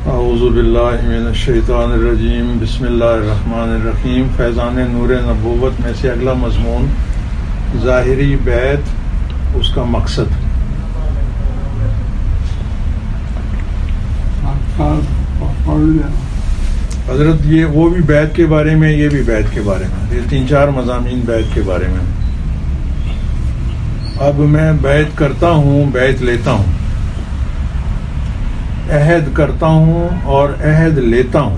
اعوذ باللہ من الشیطان الرجیم، بسم اللہ الرحمن الرحیم۔ فیضان نور نبوت میں سے اگلا مضمون ظاہری بیعت، اس کا مقصد۔ حضرت یہ وہ بھی بیعت کے بارے میں، یہ بھی بیعت کے بارے میں، یہ 3-4 مضامین بیعت کے بارے میں۔ اب میں بیعت کرتا ہوں، بیعت لیتا ہوں، عہد کرتا ہوں اور عہد لیتا ہوں۔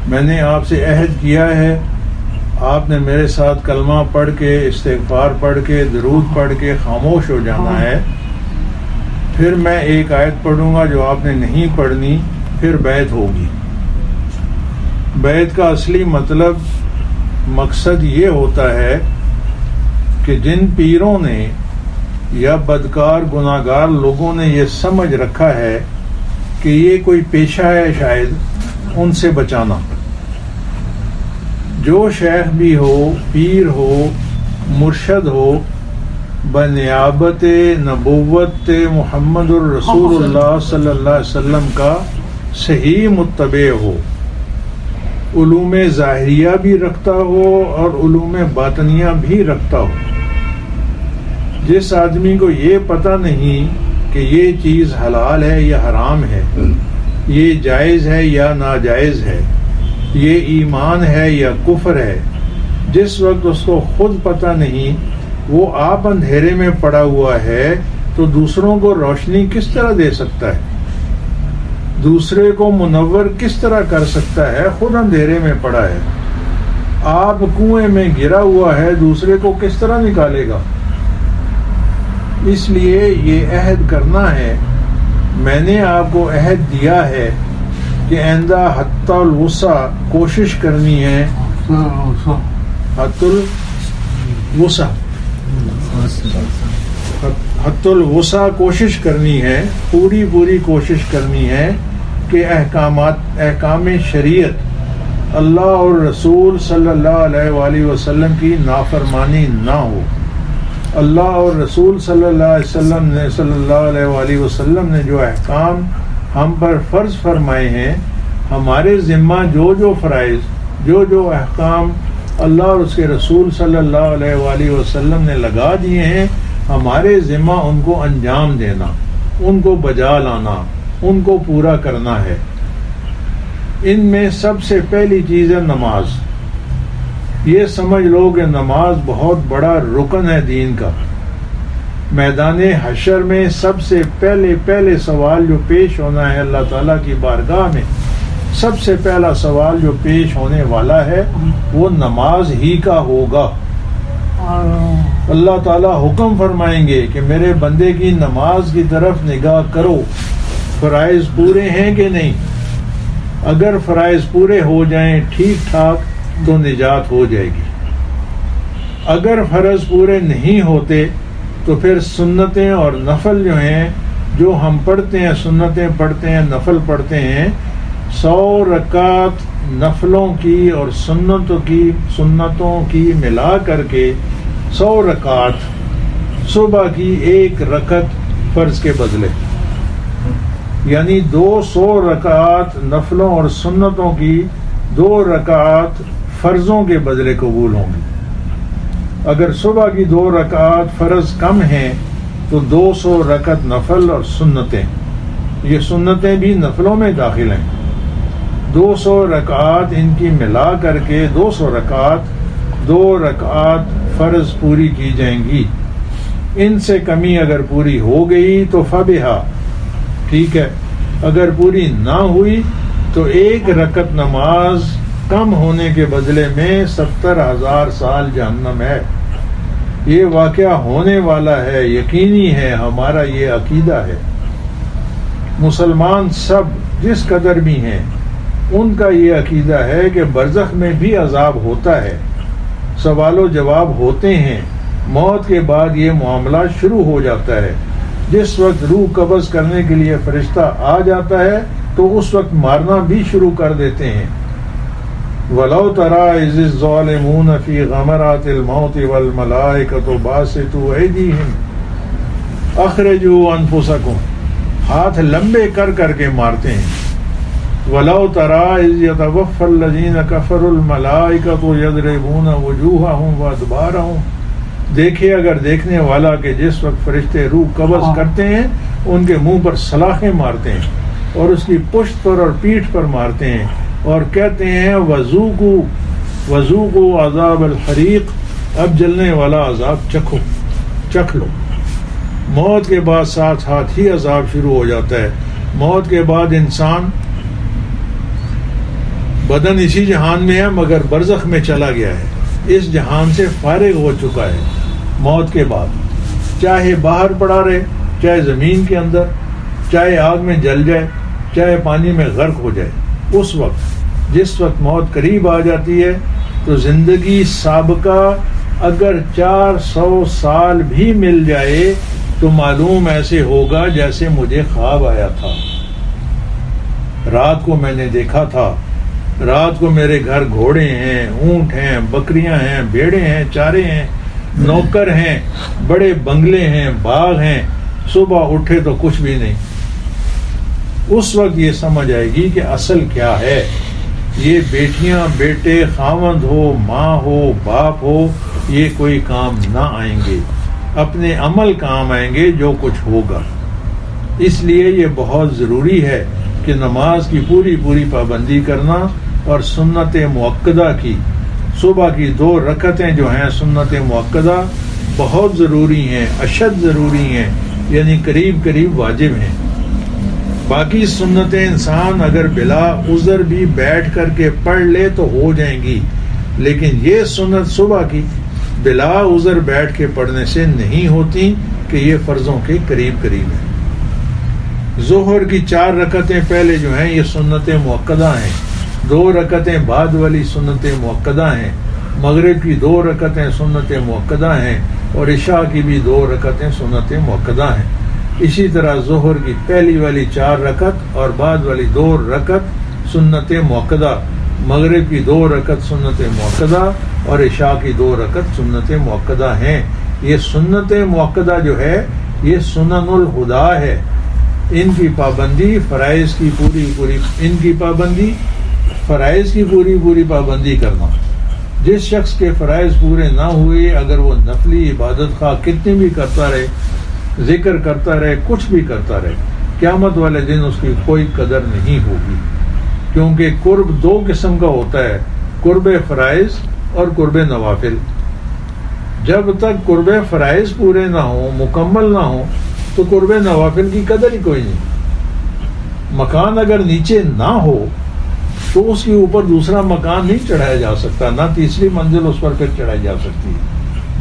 میں نے آپ سے عہد کیا ہے، آپ نے میرے ساتھ کلمہ پڑھ کے، استغفار پڑھ کے، درود پڑھ کے خاموش ہو جانا ہے۔ پھر میں ایک آیت پڑھوں گا جو آپ نے نہیں پڑھنی، پھر بیعت ہوگی۔ بیعت کا اصلی مطلب، مقصد یہ ہوتا ہے کہ جن پیروں نے یا بدکار گناہگار لوگوں نے یہ سمجھ رکھا ہے کہ یہ کوئی پیشہ ہے، شاید ان سے بچانا۔ جو شیخ بھی ہو، پیر ہو، مرشد ہو، بنیابت نبوت محمد الرسول اللہ صلی اللہ علیہ وسلم کا صحیح متبع ہو، علوم ظاہریہ بھی رکھتا ہو اور علوم باطنیہ بھی رکھتا ہو۔ جس آدمی کو یہ پتہ نہیں کہ یہ چیز حلال ہے یا حرام ہے، یہ جائز ہے یا ناجائز ہے، یہ ایمان ہے یا کفر ہے، جس وقت اس کو خود پتہ نہیں، وہ آپ اندھیرے میں پڑا ہوا ہے، تو دوسروں کو روشنی کس طرح دے سکتا ہے؟ دوسرے کو منور کس طرح کر سکتا ہے؟ خود اندھیرے میں پڑا ہے۔ آپ کنویں میں گرا ہوا ہے، دوسرے کو کس طرح نکالے گا؟ اس لیے یہ عہد کرنا ہے۔ میں نے آپ کو عہد دیا ہے کہ آئندہ حتی الوسع کوشش کرنی ہے، حتی الوسع کوشش کرنی ہے، پوری کوشش کرنی ہے کہ احکام شریعت، اللہ اور رسول صلی اللہ علیہ وآلہ وسلم کی نافرمانی نہ ہو۔ اللہ اور رسول صلی اللہ علیہ وآلہ وسلم نے جو احکام ہم پر فرض فرمائے ہیں، ہمارے ذمہ جو فرائض، جو احکام اللہ اور اس کے رسول صلی اللہ علیہ وآلہ وسلم نے لگا دیے ہیں، ہمارے ذمہ ان کو انجام دینا، ان کو بجا لانا، ان کو پورا کرنا ہے۔ ان میں سب سے پہلی چیز ہے نماز۔ یہ سمجھ لو کہ نماز بہت بڑا رکن ہے دین کا۔ میدان حشر میں سب سے پہلے سوال جو پیش ہونا ہے اللہ تعالیٰ کی بارگاہ میں، سب سے پہلا سوال جو پیش ہونے والا ہے وہ نماز ہی کا ہوگا۔ اللہ تعالیٰ حکم فرمائیں گے کہ میرے بندے کی نماز کی طرف نگاہ کرو، فرائض پورے ہیں کہ نہیں؟ اگر فرائض پورے ہو جائیں ٹھیک ٹھاک تو نجات ہو جائے گی۔ اگر فرض پورے نہیں ہوتے تو پھر سنتیں اور نفل جو ہیں، جو ہم پڑھتے ہیں، سنتیں پڑھتے ہیں، نفل پڑھتے ہیں، 100 رکعت نفلوں کی اور سنتوں کی ملا کر کے 100 رکعت، صبح کی 1 رکعت فرض کے بدلے، یعنی 200 رکعت نفلوں اور سنتوں کی 2 رکعت فرضوں کے بدلے قبول ہوں گی۔ اگر صبح کی 2 رکعت فرض کم ہیں تو 200 رکعت نفل اور سنتیں، یہ سنتیں بھی نفلوں میں داخل ہیں، 200 رکعت ان کی ملا کر کے 200 رکعت، 2 رکعت فرض پوری کی جائیں گی۔ ان سے کمی اگر پوری ہو گئی تو فبہا، ٹھیک ہے۔ اگر پوری نہ ہوئی تو 1 رکعت نماز کم ہونے کے بدلے میں 70,000 سال جہنم ہے۔ یہ واقعہ ہونے والا ہے، یقینی ہے، ہمارا یہ عقیدہ ہے۔ مسلمان سب جس قدر بھی ہیں، ان کا یہ عقیدہ ہے کہ برزخ میں بھی عذاب ہوتا ہے، سوال و جواب ہوتے ہیں، موت کے بعد یہ معاملہ شروع ہو جاتا ہے۔ جس وقت روح قبض کرنے کے لیے فرشتہ آ جاتا ہے تو اس وقت مارنا بھی شروع کر دیتے ہیں۔ وَلَوْ تَرَىٰ إِذِ الظَّالِمُونَ فِي غَمَرَاتِ الْمَوْتِ وَالْمَلَائِكَةُ بَاسِطُو أَيْدِيهِمْ أَخْرِجُوا أَنفُسَكُمْ ہاتھ لمبے کر کر کے مارتے ہیں. وَلَوْ تَرَىٰ إِذْ يَتَوَفَّى الَّذِينَ كَفَرُوا الْمَلَائِكَةُ يَضْرِبُونَ وُجُوهَهُمْ وَأَدْبَارَهُمْ. دیکھے اگر دیکھنے والا کہ جس وقت فرشتے روح قبض کرتے ہیں ان کے منہ پر سلاخیں مارتے ہیں اور اس کی پشت پر اور پیٹھ پر مارتے ہیں اور کہتے ہیں وَذُوقُوا عَذَابَ الْحَرِيقِ, اب جلنے والا عذاب چکھ لو. موت کے بعد ساتھ ساتھ ہی عذاب شروع ہو جاتا ہے. موت کے بعد انسان بدن اسی جہان میں ہے مگر برزخ میں چلا گیا ہے, اس جہان سے فارغ ہو چکا ہے. موت کے بعد چاہے باہر پڑا رہے, چاہے زمین کے اندر, چاہے آگ میں جل جائے, چاہے پانی میں غرق ہو جائے, اس وقت جس وقت موت قریب آ جاتی ہے تو زندگی سابقہ اگر 400 سال بھی مل جائے تو معلوم ایسے ہوگا جیسے مجھے خواب آیا تھا. رات کو میں نے دیکھا تھا, رات کو میرے گھر گھوڑے ہیں, اونٹ ہیں, بکریاں ہیں, بھیڑیں ہیں, چارے ہیں, نوکر ہیں, بڑے بنگلے ہیں, باغ ہیں. صبح اٹھے تو کچھ بھی نہیں. اس وقت یہ سمجھ آئے گی کہ اصل کیا ہے. یہ بیٹیاں بیٹے, خاوند ہو, ماں ہو, باپ ہو, یہ کوئی کام نہ آئیں گے. اپنے عمل کام آئیں گے جو کچھ ہوگا. اس لیے یہ بہت ضروری ہے کہ نماز کی پوری پابندی کرنا اور سنت مؤکدہ کی صبح کی 2 رکعتیں جو ہیں سنت مؤکدہ بہت ضروری ہیں, اشد ضروری ہیں, یعنی قریب واجب ہیں. باقی سنتیں انسان اگر بلا عذر بھی بیٹھ کر کے پڑھ لے تو ہو جائیں گی, لیکن یہ سنت صبح کی بلا عذر بیٹھ کے پڑھنے سے نہیں ہوتی کہ یہ فرضوں کے قریب ہے. ظہر کی 4 رکعتیں پہلے جو ہیں یہ سنت مؤکدہ ہیں, 2 رکعتیں بعد والی سنت مؤکدہ ہیں, مغرب کی 2 رکعتیں سنت مؤکدہ ہیں اور عشاء کی بھی 2 رکعتیں سنت مؤکدہ ہیں. اسی طرح ظہر کی پہلی والی 4 رکعت اور بعد والی 2 رکعت سنت مؤکدہ, مغرب کی 2 رکعت سنت مؤکدہ اور عشاء کی 2 رکعت سنت مؤکدہ ہیں. یہ سنت مؤکدہ جو ہے یہ سنن الہدا ہے. ان کی پابندی فرائض کی پوری پابندی کرنا. جس شخص کے فرائض پورے نہ ہوئے اگر وہ نفلی عبادت خواہ کتنی بھی کرتا رہے, ذکر کرتا رہے, کچھ بھی کرتا رہے, قیامت والے دن اس کی کوئی قدر نہیں ہوگی. کیونکہ قرب 2 قسم کا ہوتا ہے, قرب فرائض اور قرب نوافل. جب تک قرب فرائض پورے نہ ہوں, مکمل نہ ہوں, تو قرب نوافل کی قدر ہی کوئی نہیں. مکان اگر نیچے نہ ہو تو اس کے اوپر دوسرا مکان نہیں چڑھایا جا سکتا, نہ تیسری منزل اس پر پھر چڑھائی جا سکتی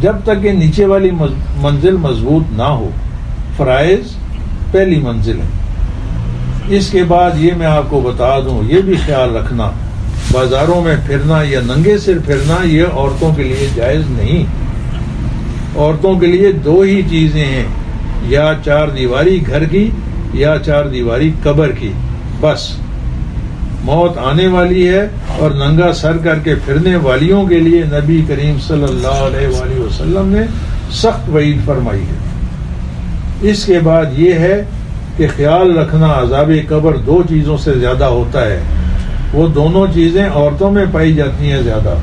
جب تک کہ نیچے والی منزل مضبوط نہ ہو. فرائض پہلی منزل ہے. اس کے بعد یہ میں آپ کو بتا دوں, یہ بھی خیال رکھنا, بازاروں میں پھرنا یا ننگے سر پھرنا یہ عورتوں کے لیے جائز نہیں. عورتوں کے لیے 2 ہی چیزیں ہیں, یا 4 دیواری گھر کی یا 4 دیواری قبر کی. بس موت آنے والی ہے اور ننگا سر کر کے پھرنے والیوں کے لیے نبی کریم صلی اللہ علیہ وآلہ وسلم نے سخت وعید فرمائی ہے. اس کے بعد یہ ہے کہ خیال رکھنا عذاب قبر 2 چیزوں سے زیادہ ہوتا ہے. وہ دونوں چیزیں عورتوں میں پائی جاتی ہیں زیادہ,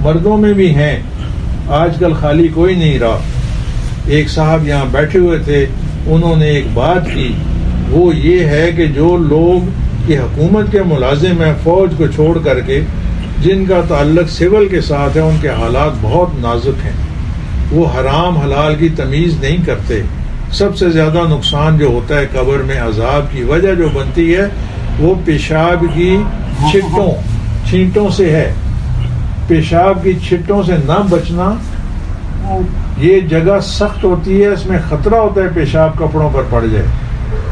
مردوں میں بھی ہیں. آج کل خالی کوئی نہیں رہا. ایک صاحب یہاں بیٹھے ہوئے تھے, انہوں نے ایک بات کی, وہ یہ ہے کہ جو لوگ یہ حکومت کے ملازم ہیں فوج کو چھوڑ کر کے, جن کا تعلق سول کے ساتھ ہے, ان کے حالات بہت نازک ہیں. وہ حرام حلال کی تمیز نہیں کرتے. سب سے زیادہ نقصان جو ہوتا ہے قبر میں عذاب کی وجہ جو بنتی ہے وہ پیشاب کی چھینٹوں سے ہے. پیشاب کی چھٹوں سے نہ بچنا. یہ جگہ سخت ہوتی ہے, اس میں خطرہ ہوتا ہے پیشاب کپڑوں پر پڑ جائے,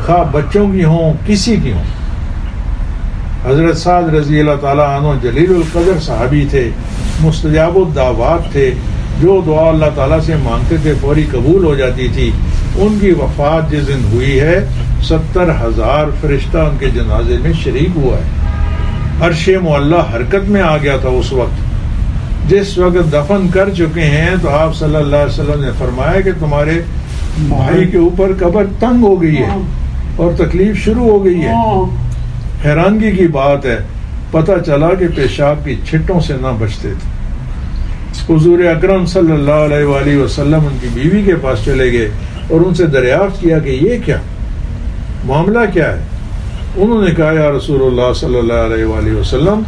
خواہ بچوں کی ہوں کسی کی ہوں. حضرت سعد رضی اللہ تعالیٰ عنہ جلیل القدر صحابی تھے, مستجاب الدعوات تھے, جو دعا اللہ تعالیٰ سے مانگتے تھے فوری قبول ہو جاتی تھی. ان کی وفات جس دن ہوئی ہے 70,000 فرشتہ ان کے جنازے میں شریک ہوا ہے. عرش معلیٰ حرکت میں آ گیا تھا اس وقت. جس وقت دفن کر چکے ہیں تو آپ صلی اللہ علیہ وسلم نے فرمایا کہ تمہارے بھائی کے اوپر قبر تنگ ہو گئی ہے, اور تکلیف شروع ہو گئی ہے. حیرانگی کی بات ہے، پتہ چلا کہ پیشاب کی چھٹوں سے نہ بچتے تھے. حضور اکرم صلی اللہ علیہ وآلہ وسلم ان کی بیوی کے پاس چلے گئے اور ان سے دریافت کیا کہ یہ کیا معاملہ کیا ہے. انہوں نے کہا یا رسول اللہ صلی اللہ علیہ وآلہ وسلم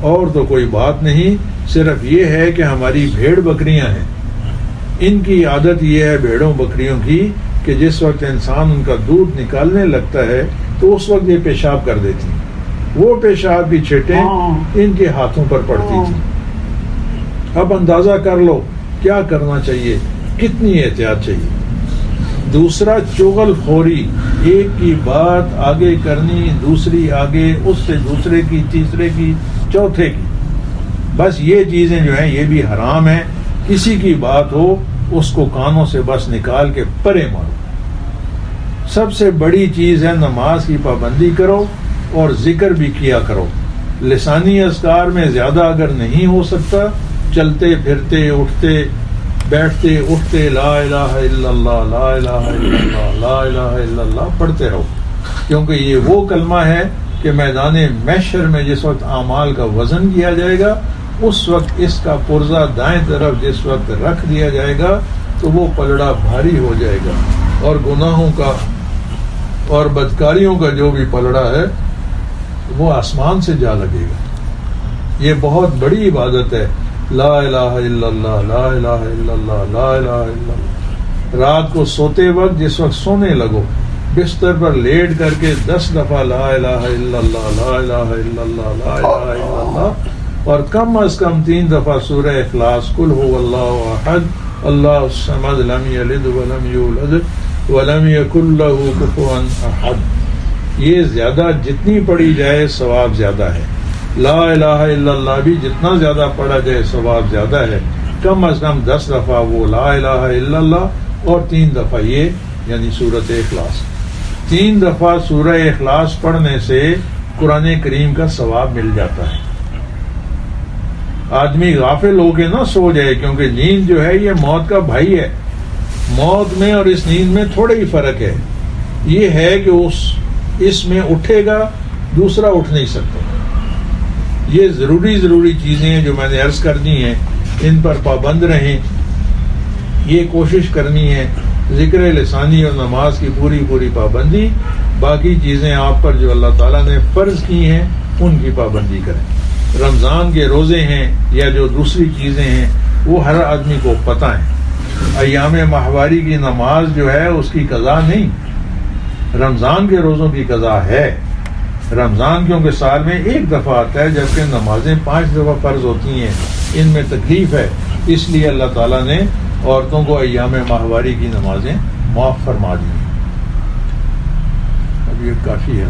اور تو کوئی بات نہیں، صرف یہ ہے کہ ہماری بھیڑ بکریاں ہیں، ان کی عادت یہ ہے بھیڑوں بکریوں کی کہ جس وقت انسان ان کا دودھ نکالنے لگتا ہے تو اس وقت یہ پیشاب کر دیتی ہیں. وہ پیشاب کی چھٹیں ان کے ہاتھوں پر پڑتی تھیں. اب اندازہ کر لو کیا کرنا چاہیے، کتنی احتیاط چاہیے. دوسرا چغل خوری، ایک کی بات آگے کرنی، دوسری آگے، اس سے دوسرے کی، تیسرے کی، چوتھے کی. بس یہ چیزیں جو ہیں یہ بھی حرام ہیں. کسی کی بات ہو اس کو کانوں سے بس نکال کے پرے مارو. سب سے بڑی چیز ہے نماز کی پابندی کرو اور ذکر بھی کیا کرو. لسانی اذکار میں زیادہ اگر نہیں ہو سکتا، چلتے پھرتے اٹھتے بیٹھتے اٹھتے لا الہ الا اللہ، لا الہ الا اللہ، لا الہ الا اللہ پڑھتے رہو. کیونکہ یہ وہ کلمہ ہے کہ میدان محشر میں جس وقت اعمال کا وزن کیا جائے گا اس وقت اس کا پرزہ دائیں طرف جس وقت رکھ دیا جائے گا تو وہ پلڑا بھاری ہو جائے گا، اور گناہوں کا اور بدکاریوں کا جو بھی پلڑا ہے وہ آسمان سے جا لگے گا. یہ بہت بڑی عبادت ہے، لا الہ الا اللہ، لا الہ الا اللہ، لا الہ الا اللہ. رات کو سوتے وقت جس وقت سونے لگو بستر پر لیٹ کر کے 10 دفعہ لا الہ الا اللہ، لا الہ الا اللہ، لا الہ الا اللہ، اور کم از کم 3 دفعہ سورہ اخلاص، قل هو اللہ احد، اللہ الصمد، لم یلد ولم یولد ولم یکن لہ کفوا احد. یہ زیادہ جتنی پڑھی جائے ثواب زیادہ ہے. لا الہ الا اللہ بھی جتنا زیادہ پڑھا جائے ثواب زیادہ ہے. کم از کم 10 دفعہ وہ لا الہ الا اللہ اور 3 دفعہ یہ یعنی سورۃ اخلاص. 3 دفعہ سورہ اخلاص پڑھنے سے قرآن کریم کا ثواب مل جاتا ہے. آدمی غافل ہو کے نہ سو جائے، کیونکہ نیند جو ہے یہ موت کا بھائی ہے. موت میں اور اس نیند میں تھوڑا ہی فرق ہے. یہ ہے کہ اس میں اٹھے گا، دوسرا اٹھ نہیں سکتا. یہ ضروری چیزیں ہیں جو میں نے عرض کرنی ہیں، ان پر پابند رہیں. یہ کوشش کرنی ہے ذکر لسانی اور نماز کی پوری پابندی. باقی چیزیں آپ پر جو اللہ تعالیٰ نے فرض کی ہیں ان کی پابندی کریں. رمضان کے روزے ہیں یا جو دوسری چیزیں ہیں وہ ہر آدمی کو پتہ ہیں. ایام ماہواری کی نماز جو ہے اس کی قضا نہیں، رمضان کے روزوں کی قضا ہے. رمضان کیونکہ سال میں 1 دفعہ آتا ہے، جبکہ نمازیں 5 دفعہ فرض ہوتی ہیں. ان میں تکلیف ہے، اس لیے اللہ تعالیٰ نے عورتوں کو ایام ماہواری کی نمازیں معاف فرما دی. اب یہ کافی ہے.